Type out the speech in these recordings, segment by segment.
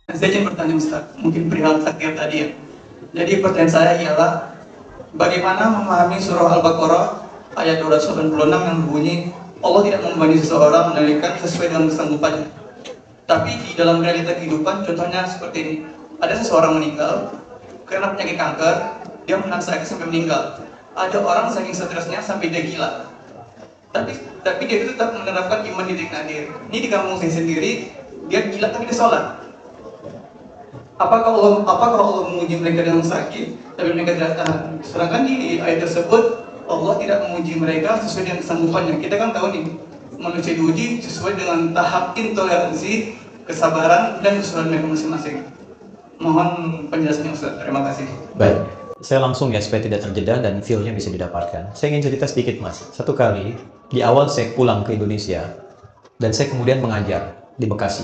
Saya ingin bertanya Ustaz, mungkin perihal takdir tadi ya. Jadi pertanyaan saya ialah, bagaimana memahami surah Al-Baqarah ayat 286 yang berbunyi, Allah tidak membebani seseorang melainkan sesuai dengan kesanggupannya. Tapi di dalam realita kehidupan, contohnya seperti ini. Ada seseorang meninggal karena penyakit kanker, dia menahan sakit sampai meninggal. Ada orang saking stresnya sampai dia gila. Tapi dia itu tetap menerapkan iman di nadir. Ini di kampung saya sendiri, dia gila tapi dia sholat. Apakah Allah menguji mereka dengan sakit, tapi mereka tidak tahan? Sedangkan di ayat tersebut Allah tidak menguji mereka sesuai dengan kesanggupannya. Kita kan tahu nih, manusia diuji sesuai dengan tahap intoleransi, kesabaran, dan kesulitan mereka masing-masing. Mohon penjelasannya Ustaz. Terima kasih. Baik, saya langsung ya supaya tidak terjeda dan feel-nya bisa didapatkan. Saya ingin cerita sedikit Mas. Satu kali di awal saya pulang ke Indonesia dan saya kemudian mengajar di Bekasi.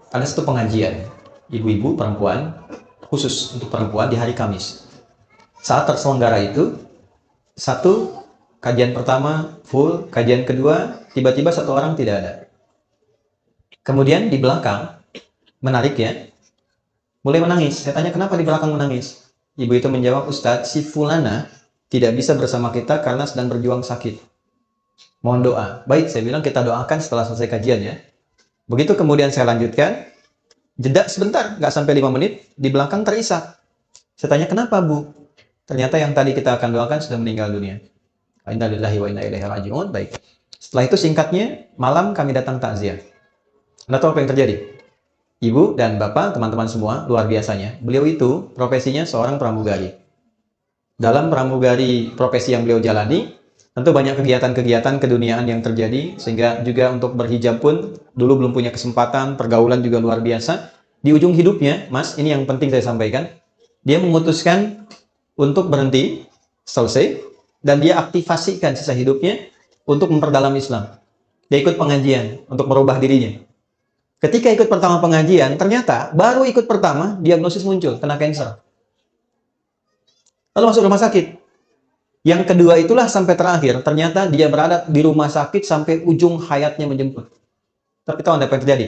Ada satu pengajian ibu-ibu perempuan khusus untuk perempuan di hari Kamis. Saat terselenggara itu, satu kajian pertama full, kajian kedua tiba-tiba satu orang tidak ada. Kemudian di belakang, menarik ya, mulai menangis. Saya tanya kenapa di belakang menangis. Ibu itu menjawab, Ustadz, si Fulana tidak bisa bersama kita karena sedang berjuang sakit. Mohon doa. Baik, saya bilang kita doakan setelah selesai kajian ya. Begitu kemudian saya lanjutkan, jeda sebentar, nggak sampai 5 menit, di belakang terisak. Saya tanya, kenapa Bu? Ternyata yang tadi kita akan doakan sudah meninggal dunia. Inna lillahi wa inna ilaihi raji'un. Baik. Setelah itu singkatnya, malam kami datang takziah. Anda tahu apa yang terjadi? Ibu dan Bapak, teman-teman semua, luar biasanya. Beliau itu profesinya seorang pramugari. Dalam pramugari profesi yang beliau jalani, tentu banyak kegiatan-kegiatan keduniaan yang terjadi, sehingga juga untuk berhijab pun dulu belum punya kesempatan, pergaulan juga luar biasa. Di ujung hidupnya, Mas, ini yang penting saya sampaikan, dia memutuskan untuk berhenti, selesai, dan dia aktifasikan sisa hidupnya untuk memperdalam Islam. Dia ikut pengajian untuk merubah dirinya. Ketika ikut pertama pengajian, ternyata baru ikut pertama, diagnosis muncul, kena kanker. Lalu masuk rumah sakit. Yang kedua itulah sampai terakhir, ternyata dia berada di rumah sakit sampai ujung hayatnya menjemput. Tapi tahu Anda apa yang terjadi?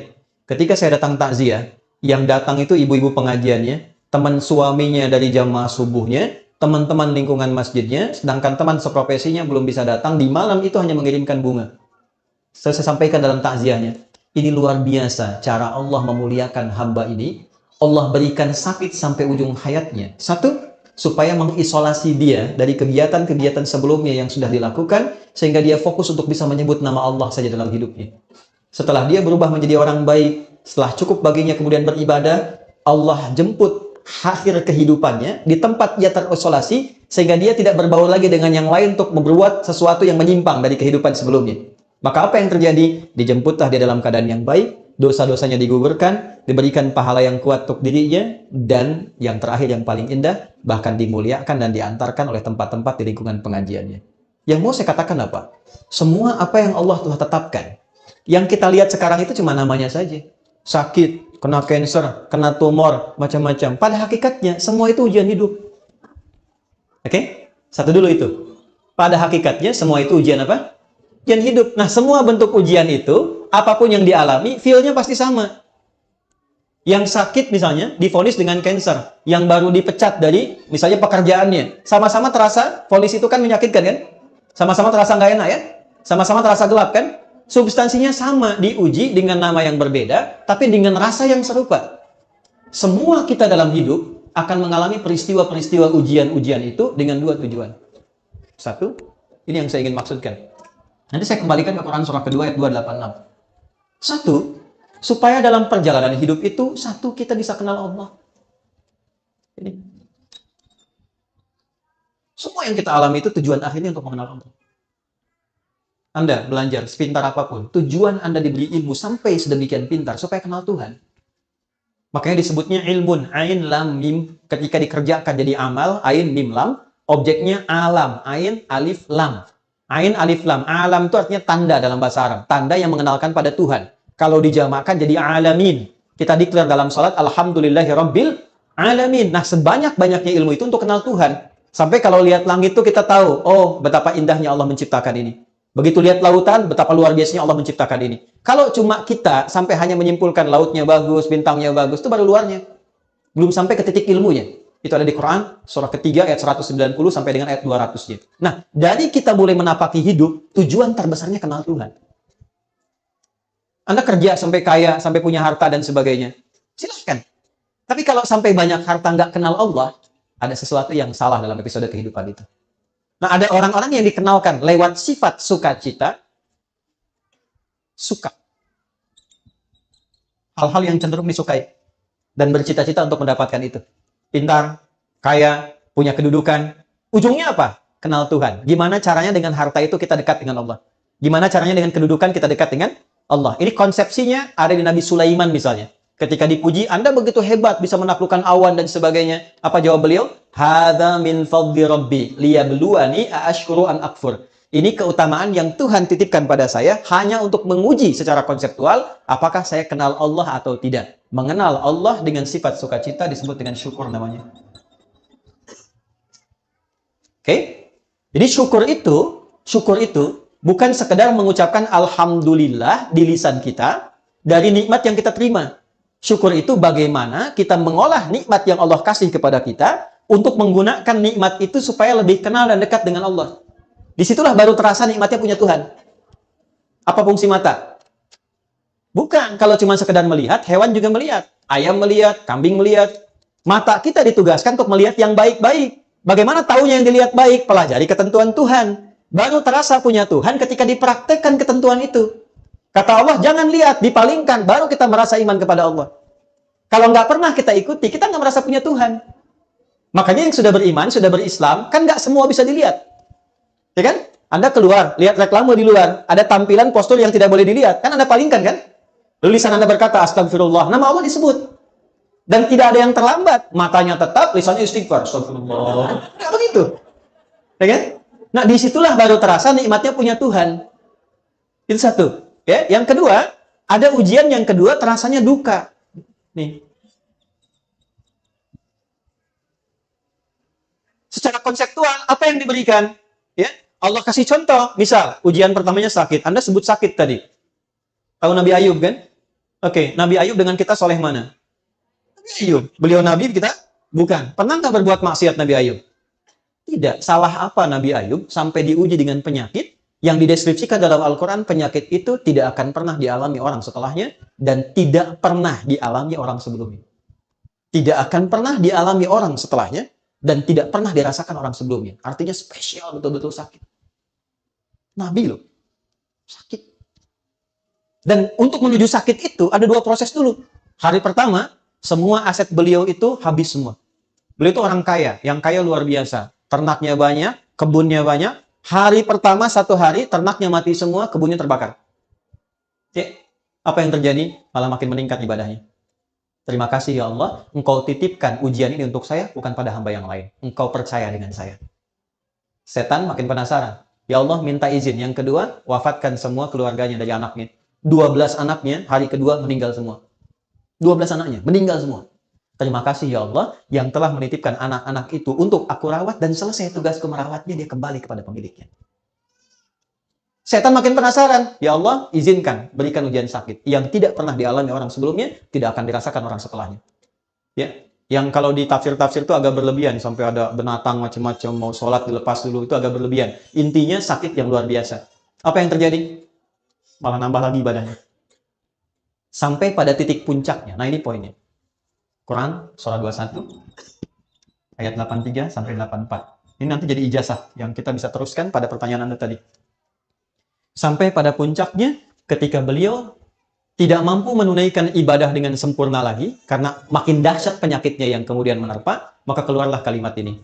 Ketika saya datang takziah, yang datang itu ibu-ibu pengajiannya, teman suaminya dari jamaah subuhnya, teman-teman lingkungan masjidnya, sedangkan teman seprofesinya belum bisa datang, di malam itu hanya mengirimkan bunga. Saya sampaikan dalam takziahnya, ini luar biasa cara Allah memuliakan hamba ini. Allah berikan sakit sampai ujung hayatnya. Satu, supaya mengisolasi dia dari kegiatan-kegiatan sebelumnya yang sudah dilakukan, sehingga dia fokus untuk bisa menyebut nama Allah saja dalam hidupnya. Setelah dia berubah menjadi orang baik, setelah cukup baginya kemudian beribadah, Allah jemput akhir kehidupannya di tempat dia terisolasi, sehingga dia tidak berbaur lagi dengan yang lain untuk membuat sesuatu yang menyimpang dari kehidupan sebelumnya. Maka apa yang terjadi? Dijemputlah dia dalam keadaan yang baik, dosa-dosanya digugurkan, diberikan pahala yang kuat untuk dirinya, dan yang terakhir yang paling indah, bahkan dimuliakan dan diantarkan oleh tempat-tempat di lingkungan pengajiannya. Yang mau saya katakan apa? Semua apa yang Allah telah tetapkan, yang kita lihat sekarang itu cuma namanya saja. Sakit, kena kanker, kena tumor, macam-macam. Pada hakikatnya, semua itu ujian hidup. Oke? Satu dulu itu. Pada hakikatnya, semua itu ujian apa? Ujian hidup. Nah, semua bentuk ujian itu, apapun yang dialami, feel-nya pasti sama. Yang sakit misalnya, divonis dengan kanker. Yang baru dipecat dari, misalnya pekerjaannya. Sama-sama terasa, vonis itu kan menyakitkan kan? Sama-sama terasa nggak enak ya? Sama-sama terasa gelap kan? Substansinya sama, diuji dengan nama yang berbeda, tapi dengan rasa yang serupa. Semua kita dalam hidup akan mengalami peristiwa-peristiwa ujian-ujian itu dengan dua tujuan. Satu, ini yang saya ingin maksudkan. Nanti saya kembalikan ke Quran surah kedua ayat 286. Satu, supaya dalam perjalanan hidup itu, satu, kita bisa kenal Allah. Ini. Semua yang kita alami itu tujuan akhirnya untuk mengenal Allah. Anda belajar sepintar apapun, tujuan Anda diberi ilmu sampai sedemikian pintar supaya kenal Tuhan. Makanya disebutnya ilmun, ain, lam, mim. Ketika dikerjakan jadi amal, ain, mim, lam. Objeknya alam, ain, alif, lam. Ain, alif, lam. Alam itu artinya tanda dalam bahasa Arab. Tanda yang mengenalkan pada Tuhan. Kalau dijamakkan jadi alamin. Kita declare dalam salat, alhamdulillahi rabbil alamin. Nah, sebanyak-banyaknya ilmu itu untuk kenal Tuhan. Sampai kalau lihat langit itu kita tahu, oh betapa indahnya Allah menciptakan ini. Begitu lihat lautan, betapa luar biasanya Allah menciptakan ini. Kalau cuma kita sampai hanya menyimpulkan lautnya bagus, bintangnya bagus, itu baru luarnya. Belum sampai ke titik ilmunya. Itu ada di Quran, surah ketiga, ayat 190 sampai dengan ayat 200-nya. Nah, dari kita mulai menapaki hidup, tujuan terbesarnya kenal Tuhan. Anda kerja sampai kaya, sampai punya harta dan sebagainya. Silahkan. Tapi kalau sampai banyak harta nggak kenal Allah, ada sesuatu yang salah dalam episode kehidupan itu. Nah, ada orang-orang yang dikenalkan lewat sifat sukacita, suka. Hal-hal yang cenderung disukai. Dan bercita-cita untuk mendapatkan itu. Pintar, kaya, punya kedudukan. Ujungnya apa? Kenal Tuhan. Gimana caranya dengan harta itu kita dekat dengan Allah? Gimana caranya dengan kedudukan kita dekat dengan Allah? Ini konsepsinya ada di Nabi Sulaiman misalnya. Ketika dipuji, Anda begitu hebat, bisa menaklukkan awan dan sebagainya. Apa jawab beliau? Hadza min fadli rabbi liyabluwani aashkuru an akfur. Ini keutamaan yang Tuhan titipkan pada saya hanya untuk menguji secara konseptual apakah saya kenal Allah atau tidak. Mengenal Allah dengan sifat sukacita disebut dengan syukur namanya. Oke? Jadi syukur itu bukan sekedar mengucapkan alhamdulillah di lisan kita dari nikmat yang kita terima. Syukur itu bagaimana kita mengolah nikmat yang Allah kasih kepada kita untuk menggunakan nikmat itu supaya lebih kenal dan dekat dengan Allah. Disitulah baru terasa nikmatnya punya Tuhan. Apa fungsi mata? Bukan kalau cuma sekedar melihat, hewan juga melihat. Ayam melihat, kambing melihat. Mata kita ditugaskan untuk melihat yang baik-baik. Bagaimana taunya yang dilihat baik? Pelajari ketentuan Tuhan. Baru terasa punya Tuhan ketika dipraktekkan ketentuan itu. Kata Allah, jangan lihat, dipalingkan. Baru kita merasa iman kepada Allah. Kalau nggak pernah kita ikuti, kita nggak merasa punya Tuhan. Makanya yang sudah beriman, sudah berislam, kan nggak semua bisa dilihat. Ya kan? Anda keluar, lihat reklame di luar. Ada tampilan postur yang tidak boleh dilihat. Kan Anda palingkan kan? Lalu lisan Anda berkata, astagfirullah. Nama Allah disebut. Dan tidak ada yang terlambat. Matanya tetap, lisannya istighfar. Astagfirullah. Nggak begitu. Ya kan? Nah, disitulah baru terasa nikmatnya punya Tuhan. Itu satu. Ya, yang kedua, ada ujian yang kedua terasanya duka. Nih. Secara konseptual, apa yang diberikan? Ya, Allah kasih contoh. Misal, ujian pertamanya sakit. Anda sebut sakit tadi. Tahu Nabi Ayub kan? Oke, Nabi Ayub dengan kita soleh mana? Nabi Ayub. Beliau Nabi, kita bukan. Pernah nggak berbuat maksiat Nabi Ayub? Tidak. Salah apa Nabi Ayub sampai diuji dengan penyakit? Yang dideskripsikan dalam Al-Quran, penyakit itu tidak akan pernah dialami orang setelahnya dan tidak pernah dialami orang sebelumnya. Tidak akan pernah dialami orang setelahnya dan tidak pernah dirasakan orang sebelumnya. Artinya spesial, betul-betul sakit. Nabi loh, sakit. Dan untuk menuju sakit itu ada dua proses dulu. Hari pertama, semua aset beliau itu habis semua. Beliau itu orang kaya, yang kaya luar biasa. Ternaknya banyak, kebunnya banyak. Hari pertama, satu hari, ternaknya mati semua, kebunnya terbakar. Ya, apa yang terjadi? Malah makin meningkat ibadahnya. Terima kasih ya Allah, Engkau titipkan ujian ini untuk saya, bukan pada hamba yang lain. Engkau percaya dengan saya. Setan makin penasaran. Ya Allah, minta izin. Yang kedua, wafatkan semua keluarganya dari anaknya. 12 anaknya, hari kedua meninggal semua. 12 anaknya, meninggal semua. Terima kasih ya Allah yang telah menitipkan anak-anak itu untuk aku rawat dan selesai tugasku merawatnya, dia kembali kepada pemiliknya. Setan makin penasaran. Ya Allah, izinkan berikan ujian sakit yang tidak pernah dialami orang sebelumnya, tidak akan dirasakan orang setelahnya. Ya, yang kalau di tafsir-tafsir itu agak berlebihan sampai ada binatang macam-macam mau sholat dilepas dulu, itu agak berlebihan. Intinya sakit yang luar biasa. Apa yang terjadi? Malah nambah lagi ibadahnya. Sampai pada titik puncaknya. Nah, ini poinnya. Quran surah 21 ayat 83 sampai 84. Ini nanti jadi ijazah yang kita bisa teruskan pada pertanyaan Anda tadi. Sampai pada puncaknya ketika beliau tidak mampu menunaikan ibadah dengan sempurna lagi karena makin dahsyat penyakitnya yang kemudian menerpa, maka keluarlah kalimat ini.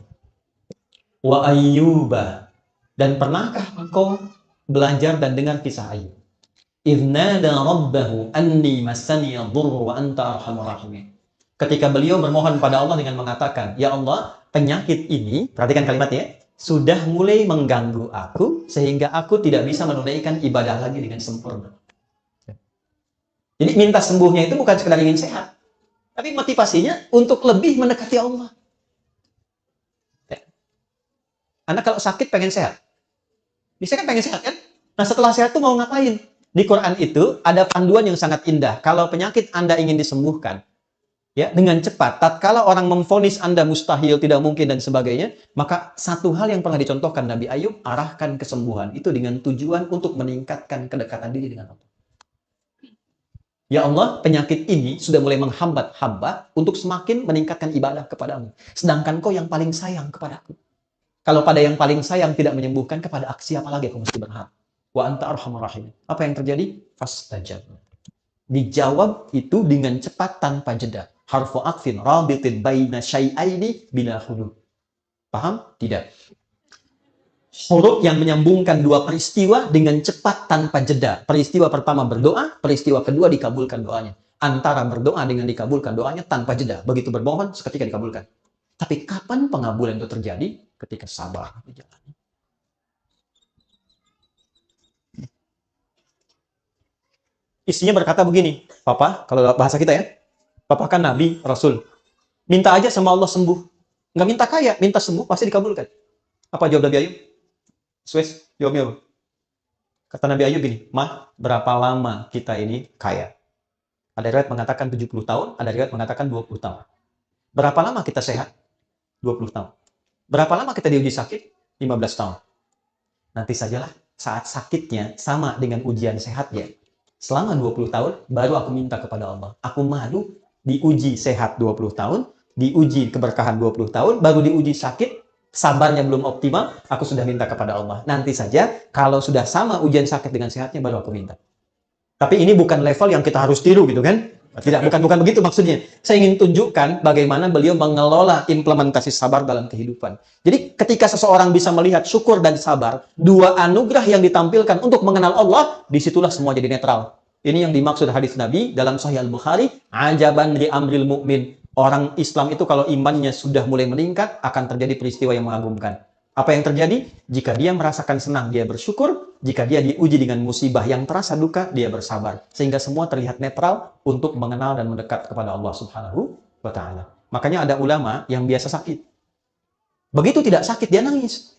Wa ayyuba, dan pernahkah engkau belajar dan dengar kisah Ayub? Idznada rabbahu anni massani yadhurru wa anta arhamur rahimin. Ketika beliau bermohon pada Allah dengan mengatakan, ya Allah, penyakit ini, perhatikan kalimatnya, sudah mulai mengganggu aku, sehingga aku tidak bisa menunaikan ibadah lagi dengan sempurna. Jadi minta sembuhnya itu bukan sekedar ingin sehat, tapi motivasinya untuk lebih mendekati Allah. Ya. Anda kalau sakit pengen sehat, bisa kan pengen sehat kan? Nah, setelah sehat tuh mau ngapain? Di Quran itu ada panduan yang sangat indah. Kalau penyakit Anda ingin disembuhkan, ya, dengan cepat, tatkala orang memvonis Anda mustahil, tidak mungkin dan sebagainya, maka satu hal yang pernah dicontohkan Nabi Ayub, arahkan kesembuhan itu dengan tujuan untuk meningkatkan kedekatan diri dengan Allah. Ya Allah, penyakit ini sudah mulai menghambat hamba untuk semakin meningkatkan ibadah kepadamu. Sedangkan kau yang paling sayang kepadaku. Kalau pada yang paling sayang tidak menyembuhkan, kepada siapa lagi aku mesti berharap? Wa anta arhamar rahim. Apa yang terjadi? Fastajab. Dijawab itu dengan cepat tanpa jeda. Harfu aqfin rabitin baina syai'aini bila hudud. Paham? Tidak. Huruf yang menyambungkan dua peristiwa dengan cepat tanpa jeda. Peristiwa pertama berdoa, peristiwa kedua dikabulkan doanya. Antara berdoa dengan dikabulkan doanya tanpa jeda. Begitu bermohon, seketika dikabulkan. Tapi kapan pengabulan itu terjadi? Ketika sabar di jalan. Istrinya berkata begini, Papa, kalau bahasa kita ya, Papa kan Nabi, Rasul. Minta aja sama Allah sembuh. Nggak minta kaya, minta sembuh, pasti dikabulkan. Apa jawab Nabi Ayub? Suez, jawabnya apa? Kata Nabi Ayub gini, Mah, berapa lama kita ini kaya? Ada riwayat mengatakan 70 tahun, ada riwayat mengatakan 20 tahun. Berapa lama kita sehat? 20 tahun. Berapa lama kita diuji sakit? 15 tahun. Nanti sajalah saat sakitnya sama dengan ujian sehatnya. Selama 20 tahun, baru aku minta kepada Allah. Aku malu diuji sehat 20 tahun, diuji keberkahan 20 tahun, baru diuji sakit, sabarnya belum optimal, aku sudah minta kepada Allah. Nanti saja, kalau sudah sama ujian sakit dengan sehatnya, baru aku minta. Tapi ini bukan level yang kita harus tiru gitu kan? Tidak, bukan begitu maksudnya. Saya ingin tunjukkan bagaimana beliau mengelola implementasi sabar dalam kehidupan. Jadi ketika seseorang bisa melihat syukur dan sabar, dua anugerah yang ditampilkan untuk mengenal Allah, disitulah semua jadi netral. Ini yang dimaksud hadis Nabi dalam Sahih Al-Bukhari, ajaban li amril mu'min. Orang Islam itu kalau imannya sudah mulai meningkat, akan terjadi peristiwa yang mengagumkan. Apa yang terjadi? Jika dia merasakan senang, dia bersyukur. Jika dia diuji dengan musibah yang terasa duka, dia bersabar. Sehingga semua terlihat netral untuk mengenal dan mendekat kepada Allah Subhanahu wa Ta'ala. Makanya ada ulama yang biasa sakit. Begitu tidak sakit, dia nangis.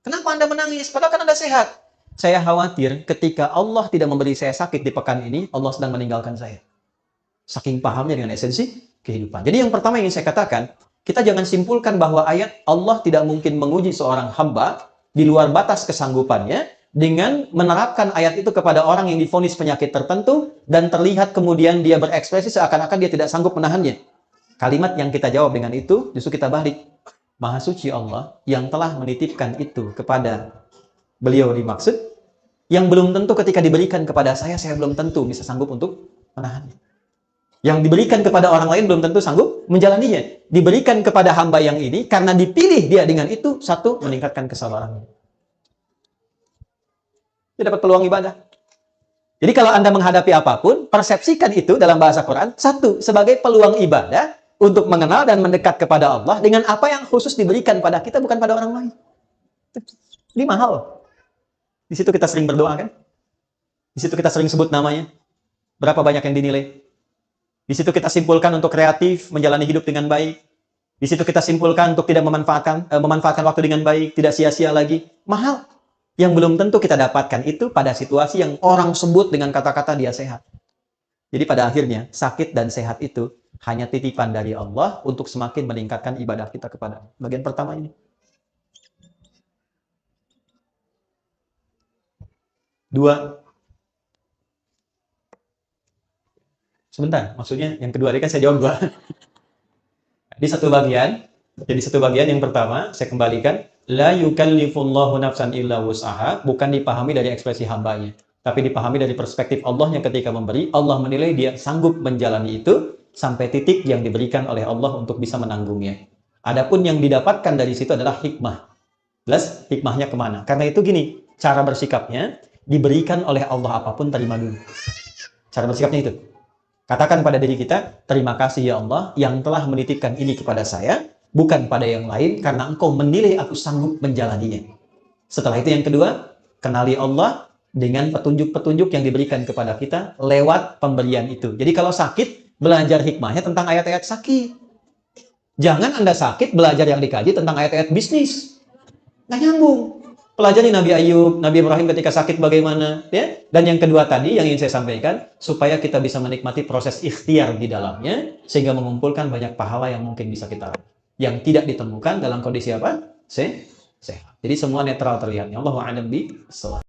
Kenapa Anda menangis? Padahal kan Anda sehat. Saya khawatir ketika Allah tidak memberi saya sakit di pekan ini, Allah sedang meninggalkan saya. Saking pahamnya dengan esensi kehidupan. Jadi yang pertama yang ingin saya katakan, kita jangan simpulkan bahwa ayat Allah tidak mungkin menguji seorang hamba di luar batas kesanggupannya dengan menerapkan ayat itu kepada orang yang divonis penyakit tertentu dan terlihat kemudian dia berekspresi seakan-akan dia tidak sanggup menahannya. Kalimat yang kita jawab dengan itu justru kita balik. Maha suci Allah yang telah menitipkan itu kepada beliau dimaksud, yang belum tentu ketika diberikan kepada saya belum tentu bisa sanggup untuk menahannya. Yang diberikan kepada orang lain belum tentu sanggup menjalaninya. Diberikan kepada hamba yang ini, karena dipilih dia dengan itu, satu, meningkatkan kesabarannya. Dia dapat peluang ibadah. Jadi kalau Anda menghadapi apapun, persepsikan itu dalam bahasa Quran, satu, sebagai peluang ibadah, untuk mengenal dan mendekat kepada Allah, dengan apa yang khusus diberikan pada kita, bukan pada orang lain. Ini mahal. Di situ kita sering berdoa kan? Di situ kita sering sebut namanya. Berapa banyak yang dinilai? Di situ kita simpulkan untuk kreatif, menjalani hidup dengan baik. Di situ kita simpulkan untuk tidak memanfaatkan waktu dengan baik, tidak sia-sia lagi. Mahal. Yang belum tentu kita dapatkan itu pada situasi yang orang sebut dengan kata-kata dia sehat. Jadi pada akhirnya, sakit dan sehat itu hanya titipan dari Allah untuk semakin meningkatkan ibadah kita kepada bagian pertama ini. Dua. Sebentar, maksudnya yang kedua tadi kan saya jawab dua. Di satu bagian, jadi satu bagian yang pertama saya kembalikan, la yukallifullahu nafsan illa wus'aha, bukan dipahami dari ekspresi hambanya, tapi dipahami dari perspektif Allahnya ketika memberi. Allah menilai dia sanggup menjalani itu sampai titik yang diberikan oleh Allah untuk bisa menanggungnya. Adapun yang didapatkan dari situ adalah hikmah. Jelas hikmahnya kemana? Karena itu gini, cara bersikapnya diberikan oleh Allah apapun terima dulu. Cara bersikapnya itu. Katakan pada diri kita, terima kasih ya Allah yang telah menitipkan ini kepada saya, bukan pada yang lain, karena engkau menilai aku sanggup menjalaninya. Setelah itu yang kedua, kenali Allah dengan petunjuk-petunjuk yang diberikan kepada kita lewat pemberian itu. Jadi kalau sakit, belajar hikmahnya tentang ayat-ayat sakit. Jangan Anda sakit, belajar yang dikaji tentang ayat-ayat bisnis. Nggak nyambung. Pelajari Nabi Ayub, Nabi Ibrahim ketika sakit bagaimana, ya. Dan yang kedua tadi yang ingin saya sampaikan, supaya kita bisa menikmati proses ikhtiar di dalamnya, sehingga mengumpulkan banyak pahala yang mungkin bisa kita raih. Yang tidak ditemukan dalam kondisi apa? Sehat. Jadi semua netral terlihatnya. Allahu a'lam bishawab.